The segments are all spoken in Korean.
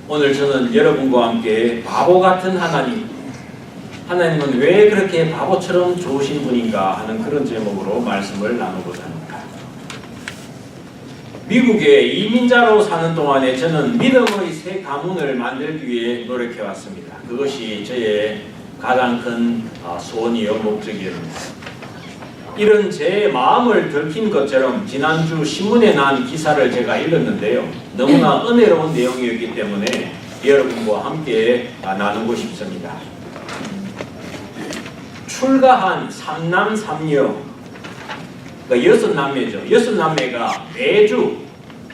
오늘 저는 여러분과 함께 바보 같은 하나님은 왜 그렇게 바보처럼 좋으신 분인가 하는 그런 제목으로 말씀을 나누고자 합니다. 미국에 이민자로 사는 동안에 저는 믿음의 새 가문을 만들기 위해 노력해왔습니다. 그것이 저의 가장 큰 소원이요 목적이었습니다. 이런 제 마음을 들킨 것처럼 지난주 신문에 난 기사를 제가 읽었는데요. 너무나 은혜로운 내용이었기 때문에 여러분과 함께 나누고 싶습니다. 출가한 3남 3녀, 그러니까 6남매죠. 6남매가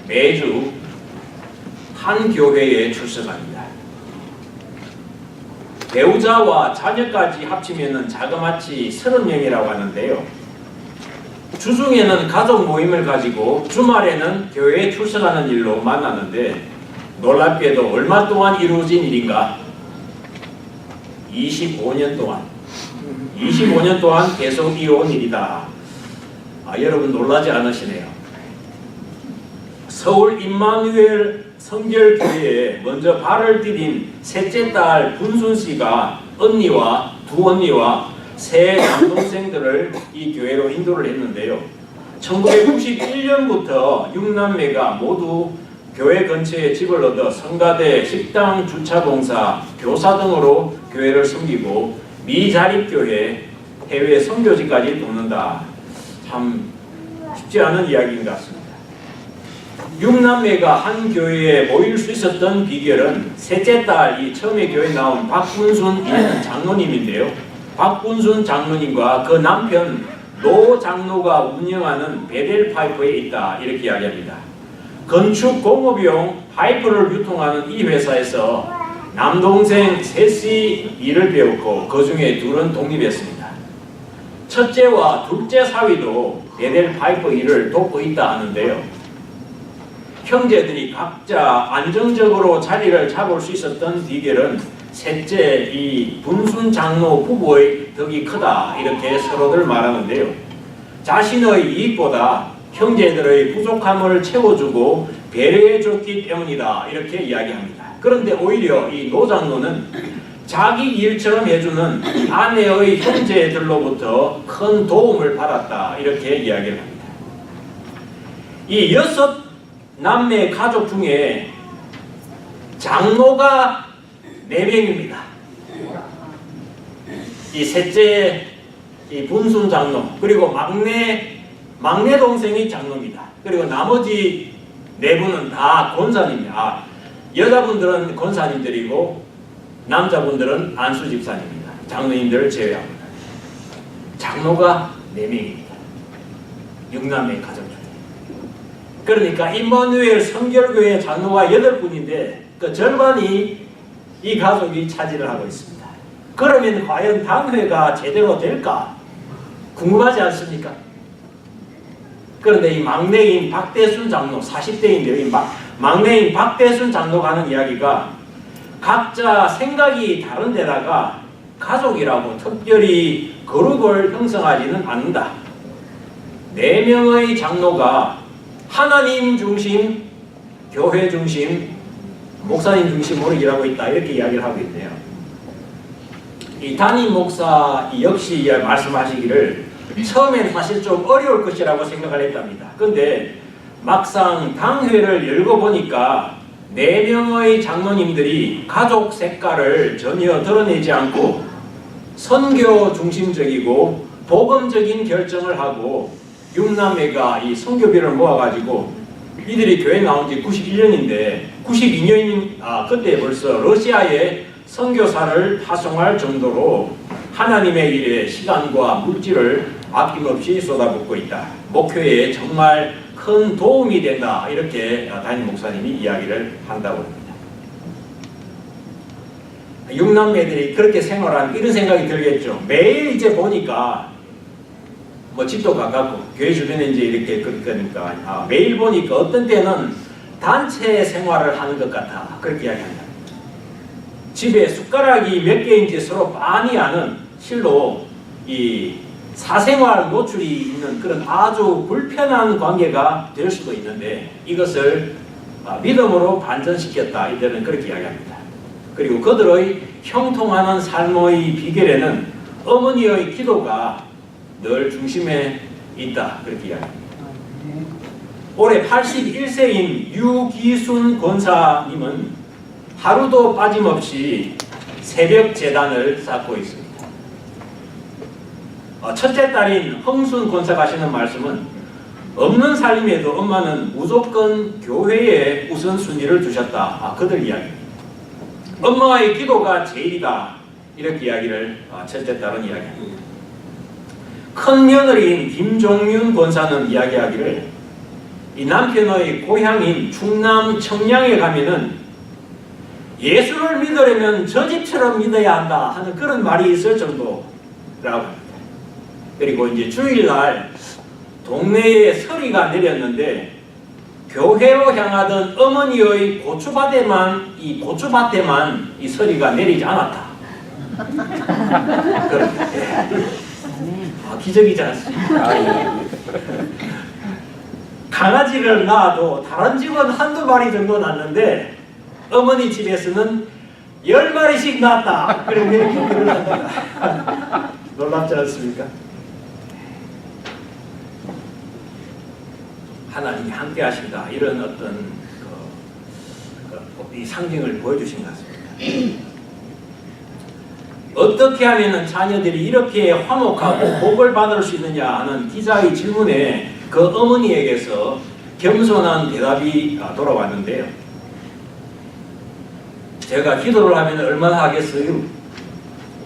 매주 한 교회에 출석합니다. 배우자와 자녀까지 합치면 자그마치 30명이라고 하는데요. 주중에는 가족 모임을 가지고 주말에는 교회에 출석하는 일로 만나는데 놀랍게도 얼마 동안 이루어진 일인가? 25년 동안 계속 이어온 일이다. 여러분 놀라지 않으시네요. 서울 임마누엘 성결교회에 먼저 발을 디딘 셋째 딸 분순씨가 두 언니와 세 남동생들을 이 교회로 인도를 했는데요. 1991년부터 6남매가 모두 교회 근처에 집을 얻어 성가대, 식당, 주차공사, 교사 등으로 교회를 섬기고 미자립교회, 해외 선교지까지 돕는다. 참 쉽지 않은 이야기인 것 같습니다. 6남매가 한 교회에 모일 수 있었던 비결은 셋째 딸이 처음에 교회에 나온 박분순 장로님인데요. 박분순 장로님과 그 남편 노 장로가 운영하는 베델 파이프에 있다, 이렇게 이야기합니다. 건축 공업용 파이프를 유통하는 이 회사에서 남동생 셋이 일을 배웠고 그 중에 둘은 독립했습니다. 첫째와 둘째 사위도 베델 파이프 일을 돕고 있다 하는데요. 형제들이 각자 안정적으로 자리를 잡을 수 있었던 비결은 셋째 이 분순 장로 부부의 덕이 크다, 이렇게 서로들 말하는데요. 자신의 이익보다 형제들의 부족함을 채워주고 배려해줬기 때문이다, 이렇게 이야기합니다. 그런데 오히려 이 노 장로는 자기 일처럼 해주는 아내의 형제들로부터 큰 도움을 받았다, 이렇게 이야기를 합니다. 이 6남매 가족 중에 장로가 4명입니다. 이 셋째 이 분순 장로, 그리고 막내 동생이 장로입니다. 그리고 나머지 4분은 다 권사님입니다. 여자분들은 권사님들이고 남자분들은 안수 집사님입니다. 장로님들을 제외합니다. 장로가 4명입니다. 6남매 가족 중에. 그러니까 임마누엘 성결교회 장로가 8분인데 그 절반이 이 가족이 차지를 하고 있습니다. 그러면 과연 당회가 제대로 될까? 궁금하지 않습니까? 그런데 이 막내인 박대순 장로, 40대인데요. 이 막내인 박대순 장로가 하는 이야기가 각자 생각이 다른 데다가 가족이라고 특별히 그룹을 형성하지는 않는다. 4명의 장로가 하나님 중심, 교회 중심, 목사님 중심으로 일하고 있다, 이렇게 이야기를 하고 있네요. 이 담임 목사 역시 말씀하시기를 처음엔 사실 좀 어려울 것이라고 생각을 했답니다. 근데 막상 당회를 열고보니까 4명의 장로님들이 가족 색깔을 전혀 드러내지 않고 선교 중심적이고 복음적인 결정을 하고 6남매가 이 선교비를 모아가지고 이들이 교회 나온 지 91년인데 92년인 그때 벌써 러시아에 선교사를 파송할 정도로 하나님의 일에 시간과 물질을 아낌없이 쏟아붓고 있다. 목회에 정말 큰 도움이 된다, 이렇게 담임 목사님이 이야기를 한다고 합니다. 6남매들이 그렇게 생활한 이런 생각이 들겠죠. 매일 이제 보니까 집도 가깝고 교회 주변에 이제 이렇게 그러니까 매일 보니까 어떤 때는 단체 생활을 하는 것 같아, 그렇게 이야기한다. 집에 숟가락이 몇 개인지 서로 빤히 아는, 실로 이 사생활 노출이 있는 그런 아주 불편한 관계가 될 수도 있는데, 이것을 믿음으로 반전시켰다. 이들은 그렇게 이야기합니다. 그리고 그들의 형통하는 삶의 비결에는 어머니의 기도가 늘 중심에 있다. 그렇게 이야기합니다. 올해 81세인 유기순 권사님은 하루도 빠짐없이 새벽 제단을 쌓고 있습니다. 첫째 딸인 흥순 권사가 하시는 말씀은 없는 삶에도 엄마는 무조건 교회에 우선순위를 두셨다. 그들 이야기입니다. 엄마의 기도가 제일이다. 이렇게 이야기를 첫째 딸은 이야기합니다. 큰 며느리인 김종윤 권사는 이야기하기를 이 남편의 고향인 충남 청량에 가면은 예수를 믿으려면 저 집처럼 믿어야 한다 하는 그런 말이 있을 정도라고 합니다. 그리고 이제 주일날 동네에 서리가 내렸는데 교회로 향하던 어머니의 고추밭에만 이 서리가 내리지 않았다. 기적이지 않습니까? 강아지를 낳아도 다른 집은 한두 마리 정도 낳는데 어머니 집에서는 10마리씩 낳았다. 그런 얘기를 합니다. 놀랍지 않습니까? 하나님이 함께 하신다. 이런 어떤 이 상징을 보여주신 것 같습니다. 어떻게 하면 자녀들이 이렇게 화목하고 복을 받을 수 있느냐 하는 기자의 질문에 그 어머니에게서 겸손한 대답이 돌아왔는데요. 제가 기도를 하면 얼마나 하겠어요?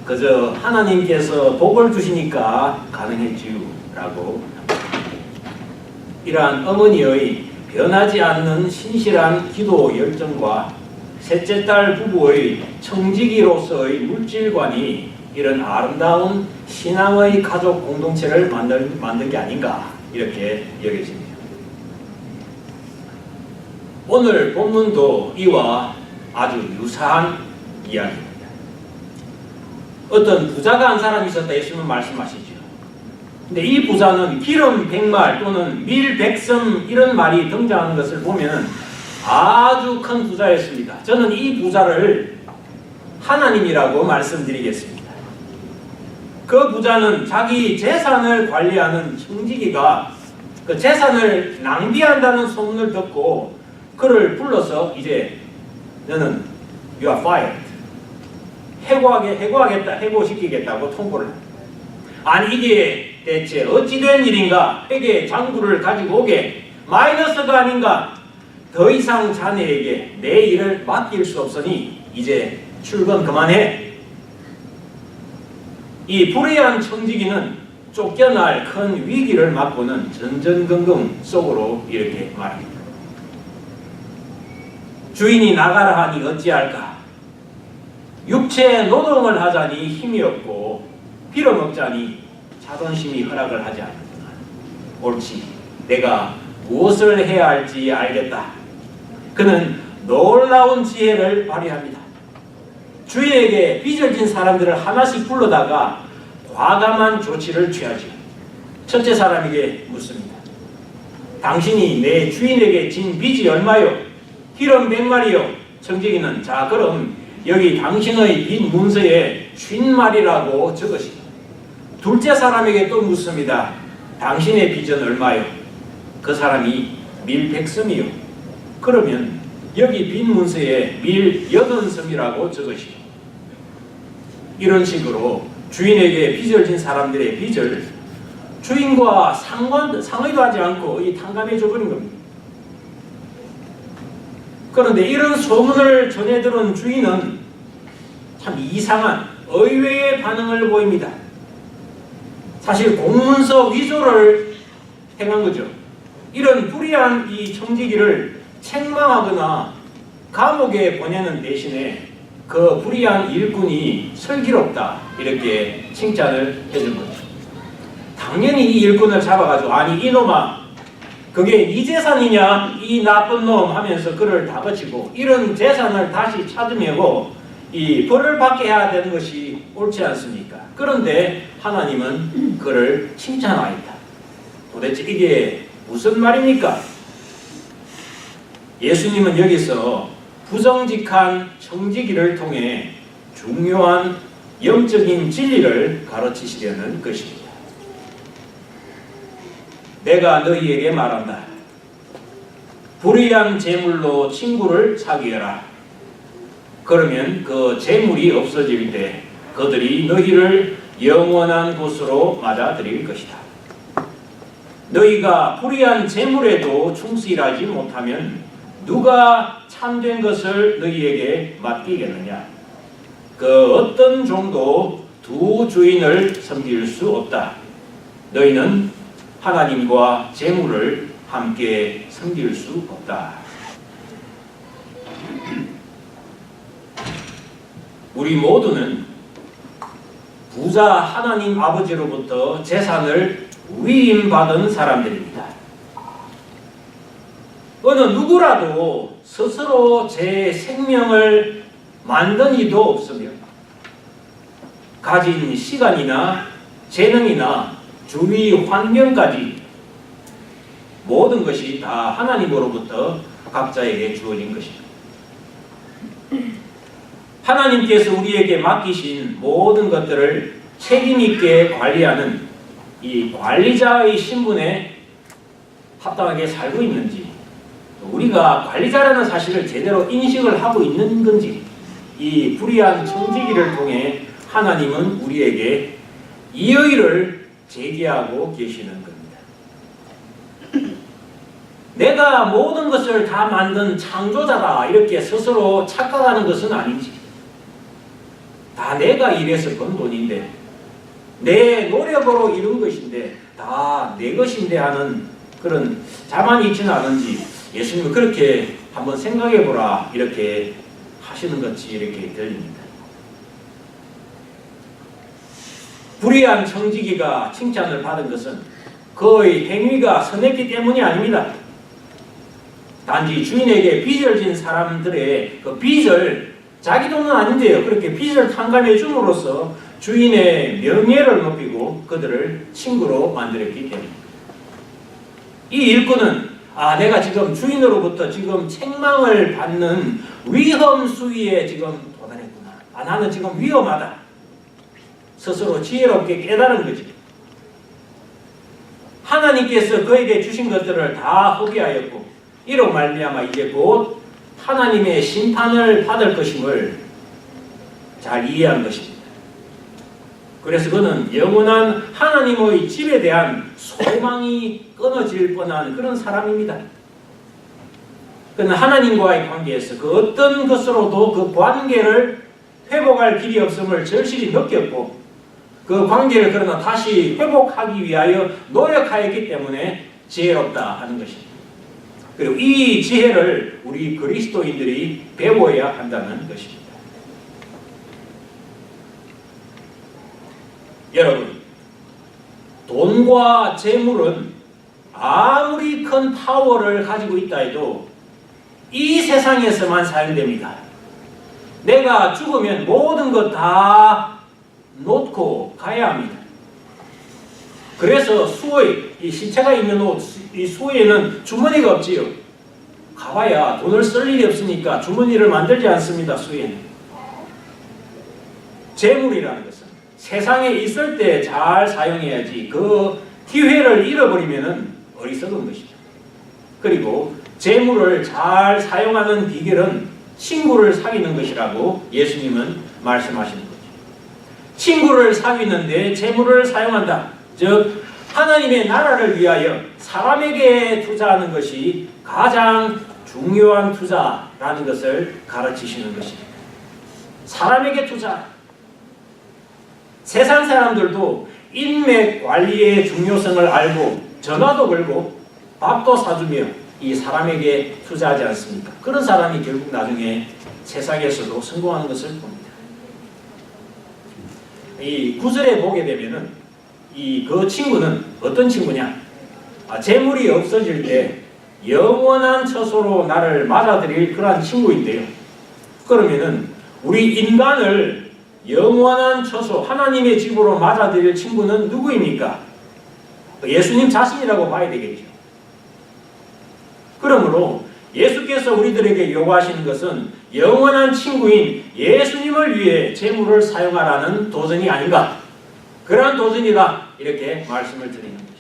그저 하나님께서 복을 주시니까 가능했지요. 라고 이러한 어머니의 변하지 않는 신실한 기도 열정과 셋째 딸 부부의 청지기로서의 물질관이 이런 아름다운 신앙의 가족 공동체를 만든 게 아닌가 이렇게 여겨집니다. 오늘 본문도 이와 아주 유사한 이야기입니다. 어떤 부자가 한 사람이 있었다 예수님은 말씀하시죠. 근데 이 부자는 기름 100말 또는 밀 100섬 이런 말이 등장하는 것을 보면 아주 큰 부자였습니다. 저는 이 부자를 하나님이라고 말씀드리겠습니다. 그 부자는 자기 재산을 관리하는 청지기가 그 재산을 낭비한다는 소문을 듣고 그를 불러서 이제 너는 you are fired. 해고시키겠다고 통보를 합니다. 아니 이게 대체 어찌된 일인가? 회계 장부를 가지고 오게. 마이너스가 아닌가? 더 이상 자네에게 내 일을 맡길 수 없으니 이제 출근 그만해. 이 불의한 청지기는 쫓겨날 큰 위기를 맞고는 전전긍긍 속으로 이렇게 말합니다. 주인이 나가라 하니 어찌할까? 육체 노동을 하자니 힘이 없고 빌어먹자니 자존심이 허락을 하지 않는구나. 옳지. 내가 무엇을 해야 할지 알겠다. 그는 놀라운 지혜를 발휘합니다. 주인에게 빚을 진 사람들을 하나씩 불러다가 과감한 조치를 취하죠. 첫째 사람에게 묻습니다. 당신이 내 주인에게 진 빚이 얼마요? 기름 100마리요. 청지기는 자 그럼 여기 당신의 빚 문서에 50마리라고 적으시오. 둘째 사람에게 또 묻습니다. 당신의 빚은 얼마요? 그 사람이 밀 100섬이요. 그러면 여기 빚 문서에 밀 80섬이라고 적으시오. 이런 식으로 주인에게 빚을 진 사람들의 빚을 주인과 상의도 하지 않고 탕감해 줘버린 겁니다. 그런데 이런 소문을 전해 들은 주인은 참 이상한 의외의 반응을 보입니다. 사실 공문서 위조를 행한 거죠. 이런 불의한 이 청지기를 책망하거나 감옥에 보내는 대신에 그 불의한 일꾼이 슬기롭다 이렇게 칭찬을 해준 거죠. 당연히 이 일꾼을 잡아가지고 아니 이놈아 그게 네 재산이냐 이 나쁜 놈 하면서 그를 다그치고 이런 재산을 다시 찾으려고 이 벌을 받게 해야 되는 것이 옳지 않습니까? 그런데 하나님은 그를 칭찬하였다. 도대체 이게 무슨 말입니까? 예수님은 여기서 부정직한 청지기를 통해 중요한 영적인 진리를 가르치시려는 것입니다. 내가 너희에게 말한다. 불의한 재물로 친구를 사귀어라. 그러면 그 재물이 없어질 때 그들이 너희를 영원한 곳으로 맞아들일 것이다. 너희가 불의한 재물에도 충실하지 못하면 누가 참된 것을 너희에게 맡기겠느냐? 그 어떤 종도 두 주인을 섬길 수 없다. 너희는 하나님과 재물을 함께 섬길 수 없다. 우리 모두는 부자 하나님 아버지로부터 재산을 위임받은 사람들입니다. 어느 누구라도 스스로 제 생명을 만든 이도 없으며 가진 시간이나 재능이나 주위 환경까지 모든 것이 다 하나님으로부터 각자에게 주어진 것입니다. 하나님께서 우리에게 맡기신 모든 것들을 책임있게 관리하는 이 관리자의 신분에 합당하게 살고 있는지, 우리가 관리자라는 사실을 제대로 인식을 하고 있는 건지, 이 불의한 청지기를 통해 하나님은 우리에게 이의를 제기하고 계시는 겁니다. 내가 모든 것을 다 만든 창조자다 이렇게 스스로 착각하는 것은 아닌지, 다 내가 일해서 번 돈인데 내 노력으로 이룬 것인데 다 내 것인데 하는 그런 자만이 있지는 않은지 예수님은 그렇게 한번 생각해보라 이렇게 하시는 것이 이렇게 들립니다. 불의한 청지기가 칭찬을 받은 것은 그의 행위가 선했기 때문이 아닙니다. 단지 주인에게 빚을 진 사람들의 그 빚을, 자기 돈은 아닌데요, 그렇게 빚을 탕감해 줌으로써 주인의 명예를 높이고 그들을 친구로 만들었기 때문입니다. 이 일꾼은 내가 지금 주인으로부터 지금 책망을 받는 위험 수위에 지금 도달했구나. 나는 지금 위험하다. 스스로 지혜롭게 깨달은 거지. 하나님께서 그에게 주신 것들을 다 허비하였고 이로 말미암아 이제 곧 하나님의 심판을 받을 것임을 잘 이해한 것입니다. 그래서 그는 영원한 하나님의 집에 대한 소망이 끊어질 뻔한 그런 사람입니다. 그는 하나님과의 관계에서 그 어떤 것으로도 그 관계를 회복할 길이 없음을 절실히 느꼈고 그 관계를 그러나 다시 회복하기 위하여 노력하였기 때문에 지혜롭다 하는 것입니다. 그리고 이 지혜를 우리 그리스도인들이 배워야 한다는 것입니다. 여러분, 돈과 재물은 아무리 큰 파워를 가지고 있다 해도 이 세상에서만 사용됩니다. 내가 죽으면 모든 것 다 놓고 가야 합니다. 그래서 수의, 이 시체가 있는 옷, 이 수에는 주머니가 없지요. 가봐야 돈을 쓸 일이 없으니까 주머니를 만들지 않습니다. 수에는. 재물이라는 것은 세상에 있을 때 잘 사용해야지 그 기회를 잃어버리면 어리석은 것이죠. 그리고 재물을 잘 사용하는 비결은 친구를 사귀는 것이라고 예수님은 말씀하시는 거죠. 친구를 사귀는데 재물을 사용한다. 즉 하나님의 나라를 위하여 사람에게 투자하는 것이 가장 중요한 투자라는 것을 가르치시는 것입니다. 사람에게 투자. 세상 사람들도 인맥 관리의 중요성을 알고 전화도 걸고 밥도 사주며 이 사람에게 투자하지 않습니까? 그런 사람이 결국 나중에 세상에서도 성공하는 것을 봅니다. 이 구절에 보게 되면은 그 친구는 어떤 친구냐? 재물이 없어질 때 영원한 처소로 나를 맞아들일 그러한 친구인데요. 그러면은 우리 인간을 영원한 처소, 하나님의 집으로 맞아들일 친구는 누구입니까? 예수님 자신이라고 봐야 되겠죠. 그러므로 예수께서 우리들에게 요구하시는 것은 영원한 친구인 예수님을 위해 재물을 사용하라는 도전이 아닌가? 그러한 도전이다. 이렇게 말씀을 드리는 것입니다.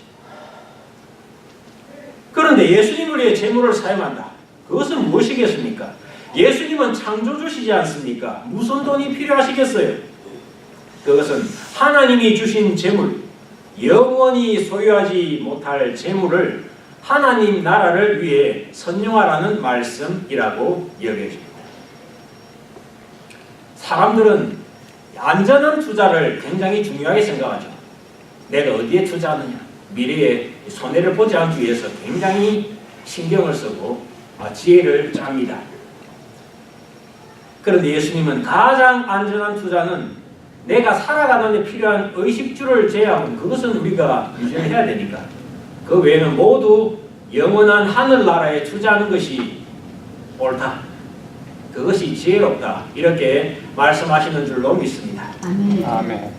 그런데 예수님을 위해 재물을 사용한다. 그것은 무엇이겠습니까? 예수님은 창조주시지 않습니까? 무슨 돈이 필요하시겠어요? 그것은 하나님이 주신 재물, 영원히 소유하지 못할 재물을 하나님 나라를 위해 선용하라는 말씀이라고 여겨집니다. 사람들은 안전한 투자를 굉장히 중요하게 생각하죠. 내가 어디에 투자하느냐, 미래에 손해를 보지 않기 위해서 굉장히 신경을 쓰고 지혜를 짭니다. 그런데 예수님은 가장 안전한 투자는 내가 살아가는 데 필요한 의식주를 제외하고 그것은 우리가 유지해야 되니까 그 외에는 모두 영원한 하늘나라에 투자하는 것이 옳다. 그것이 지혜롭다. 이렇게 말씀하시는 줄로 믿습니다. 아멘.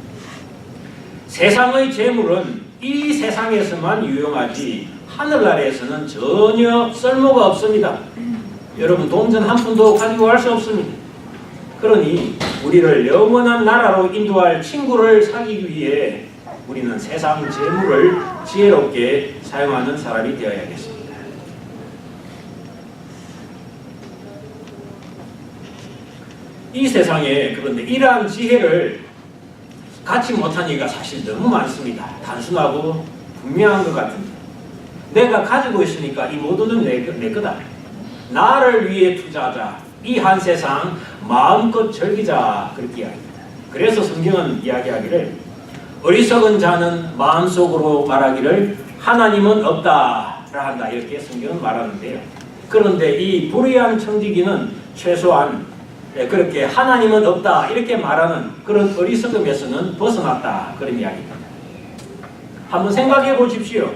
세상의 재물은 이 세상에서만 유용하지 하늘나라에서는 전혀 쓸모가 없습니다. 여러분 동전 한 푼도 가지고 갈 수 없습니다. 그러니 우리를 영원한 나라로 인도할 친구를 사귀기 위해 우리는 세상 재물을 지혜롭게 사용하는 사람이 되어야겠습니다. 이 세상에 그런데 이러한 지혜를 갖지 못한 이가 사실 너무 많습니다. 단순하고 분명한 것 같은데 내가 가지고 있으니까 이 모두는 내 거다. 나를 위해 투자하자. 이 한 세상 마음껏 즐기자. 그렇게 이야기합니다. 그래서 성경은 이야기하기를 어리석은 자는 마음속으로 말하기를 하나님은 없다라 한다. 이렇게 성경은 말하는데요. 그런데 이 불의한 청지기는 최소한 그렇게 하나님은 없다 이렇게 말하는 그런 어리석음에서는 벗어났다. 그런 이야기입니다. 한번 생각해 보십시오.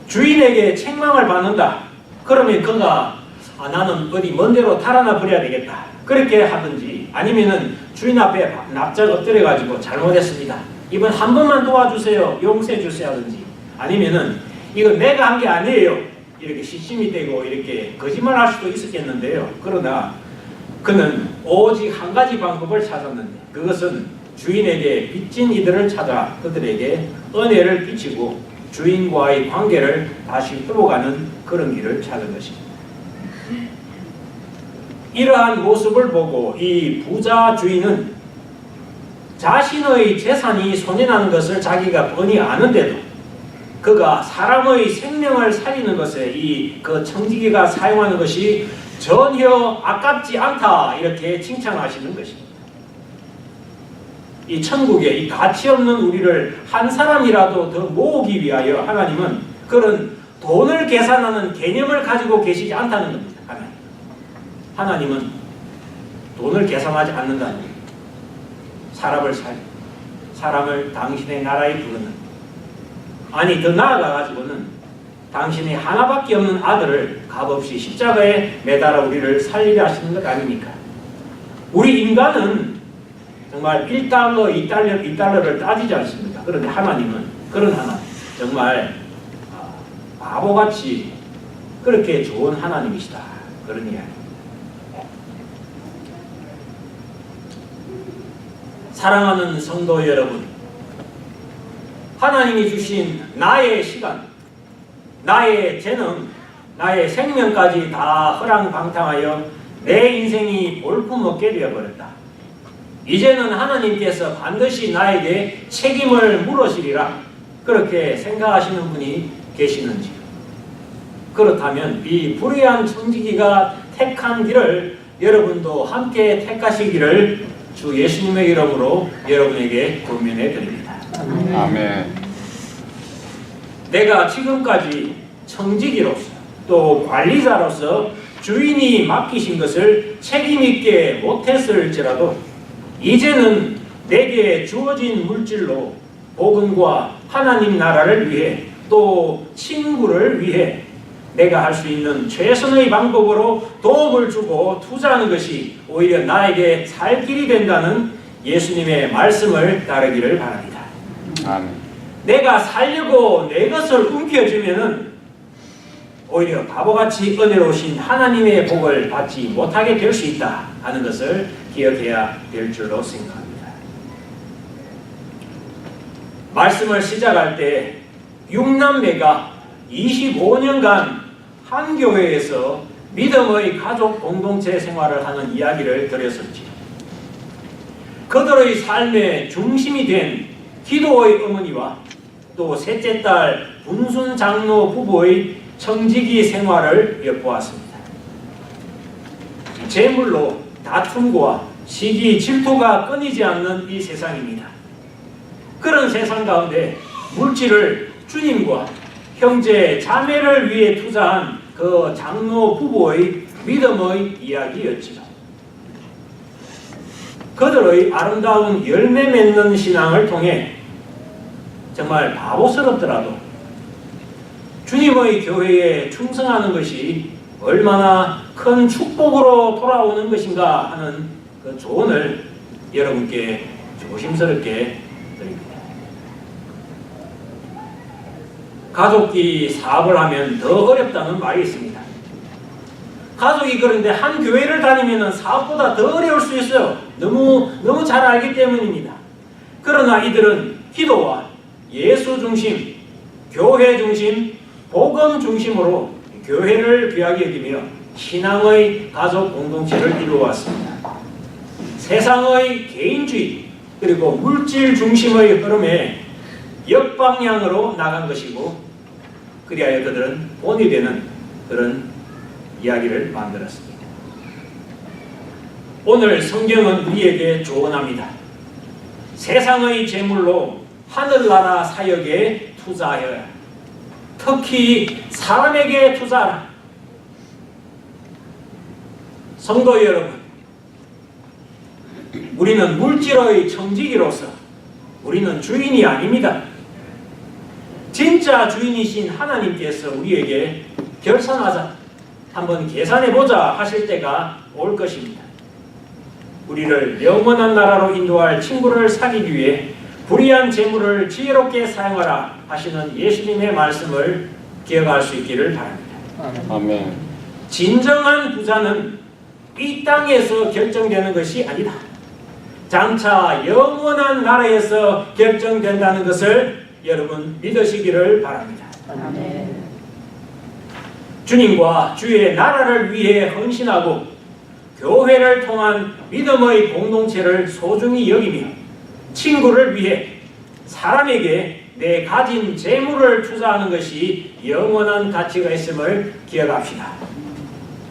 주인에게 책망을 받는다. 그러면 그가 나는 어디 먼 데로 달아나 버려야 되겠다. 그렇게 하든지 아니면은 주인 앞에 납작 엎드려 가지고 잘못했습니다. 이번 한 번만 도와주세요. 용서해 주세요 하든지 아니면은 이거 내가 한 게 아니에요. 이렇게 시침이 되고 이렇게 거짓말할 수도 있었겠는데요. 그러나 그는 오직 한 가지 방법을 찾았는데 그것은 주인에게 빚진 이들을 찾아 그들에게 은혜를 끼치고 주인과의 관계를 다시 회복하는 그런 길을 찾은 것입니다. 이러한 모습을 보고 이 부자 주인은 자신의 재산이 손해나는 것을 자기가 뻔히 아는데도 그가 사람의 생명을 살리는 것에 그 청지기가 사용하는 것이 전혀 아깝지 않다 이렇게 칭찬하시는 것입니다. 이 천국에 이 가치 없는 우리를 한 사람이라도 더 모으기 위하여 하나님은 그런 돈을 계산하는 개념을 가지고 계시지 않다는 겁니다. 하나님은 돈을 계산하지 않는다는 겁니다. 사람을 당신의 나라에 부르는 아니 더 나아가 가지고는 당신이 하나밖에 없는 아들을 값없이 십자가에 매달아 우리를 살리려 하시는 것 아닙니까? 우리 인간은 정말 1달러, 2달러를 따지지 않습니다. 그런데 하나님은 그런 하나님, 정말 바보같이 그렇게 좋은 하나님이시다. 그런 이야기. 사랑하는 성도 여러분, 하나님이 주신 나의 시간, 나의 재능, 나의 생명까지 다 허랑방탕하여 내 인생이 볼품없게 되어버렸다. 이제는 하나님께서 반드시 나에게 책임을 물으시리라 그렇게 생각하시는 분이 계시는지, 그렇다면 이 불의한 청지기가 택한 길을 여러분도 함께 택하시기를 주 예수님의 이름으로 여러분에게 권면해 드립니다. 아멘. 내가 지금까지 청지기로서 또 관리자로서 주인이 맡기신 것을 책임있게 못했을지라도 이제는 내게 주어진 물질로 복음과 하나님 나라를 위해 또 친구를 위해 내가 할 수 있는 최선의 방법으로 도움을 주고 투자하는 것이 오히려 나에게 살 길이 된다는 예수님의 말씀을 따르기를 바랍니다. 아멘. 내가 살려고 내 것을 움켜쥐면은 오히려 바보같이 은혜로우신 하나님의 복을 받지 못하게 될 수 있다 하는 것을 기억해야 될 줄로 생각합니다. 말씀을 시작할 때 6남매가 25년간 한 교회에서 믿음의 가족 공동체 생활을 하는 이야기를 드렸었지요. 그들의 삶의 중심이 된 기도의 어머니와 또 셋째 딸 분순 장로 부부의 청지기 생활을 엿보았습니다. 재물로 다툼과 시기 질투가 끊이지 않는 이 세상입니다. 그런 세상 가운데 물질을 주님과 형제 자매를 위해 투자한 그 장로 부부의 믿음의 이야기였지요. 그들의 아름다운 열매 맺는 신앙을 통해 정말 바보스럽더라도 주님의 교회에 충성하는 것이 얼마나 큰 축복으로 돌아오는 것인가 하는 그 조언을 여러분께 조심스럽게 드립니다. 가족끼리 사업을 하면 더 어렵다는 말이 있습니다. 가족이 그런데 한 교회를 다니면 사업보다 더 어려울 수 있어요. 너무 잘 알기 때문입니다. 그러나 이들은 기도와 예수 중심, 교회 중심, 복음 중심으로 교회를 귀하게 여기며 신앙의 가족 공동체를 이루어왔습니다. 세상의 개인주의 그리고 물질 중심의 흐름에 역방향으로 나간 것이고, 그리하여 그들은 본이 되는 그런 이야기를 만들었습니다. 오늘 성경은 우리에게 조언합니다. 세상의 재물로 하늘나라 사역에 투자하여야, 특히 사람에게 투자하라. 성도 여러분, 우리는 물질의 청지기로서 우리는 주인이 아닙니다. 진짜 주인이신 하나님께서 우리에게 결산하자, 한번 계산해보자 하실 때가 올 것입니다. 우리를 영원한 나라로 인도할 친구를 사귀기 위해 불의한 재물을 지혜롭게 사용하라 하시는 예수님의 말씀을 기억할 수 있기를 바랍니다. 아멘. 진정한 부자는 이 땅에서 결정되는 것이 아니다. 장차 영원한 나라에서 결정된다는 것을 여러분 믿으시기를 바랍니다. 아멘. 주님과 주의 나라를 위해 헌신하고 교회를 통한 믿음의 공동체를 소중히 여기며 친구를 위해 사람에게 내 가진 재물을 투자하는 것이 영원한 가치가 있음을 기억합시다.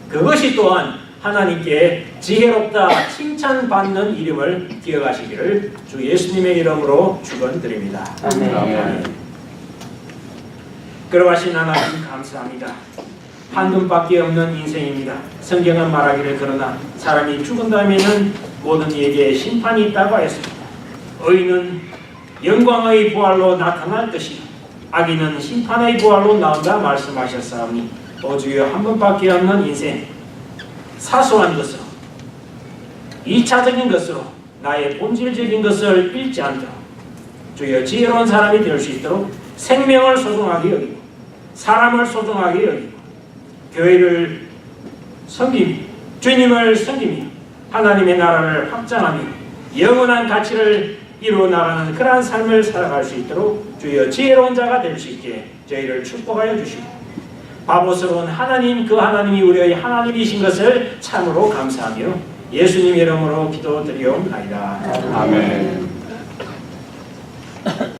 그것이 또한 하나님께 지혜롭다 칭찬받는 이름을 기억하시기를 주 예수님의 이름으로 축원드립니다. 아멘. 그러하신 하나님 감사합니다. 한눈밖에 없는 인생입니다. 성경은 말하기를 그러나 사람이 죽은 다음에는 모든 이에게 심판이 있다고 하였습니다. 의인은 영광의 부활로 나타날 것이요 악인은 심판의 부활로 나온다 말씀하셨사오니 오주여 한 번밖에 없는 인생, 사소한 것으로 2차적인 것으로 나의 본질적인 것을 잃지 않도록 주여 지혜로운 사람이 될 수 있도록 생명을 소중하게 여기고 사람을 소중하게 여기고 교회를 섬기며 주님을 섬기며 하나님의 나라를 확장하며 영원한 가치를 이루어 나가는 그러한 삶을 살아갈 수 있도록 주여 지혜로운 자가 될 수 있게 저희를 축복하여 주시고 바보스러운 하나님, 그 하나님이 우리의 하나님이신 것을 참으로 감사하며 예수님 이름으로 기도드리옵나이다. 아멘.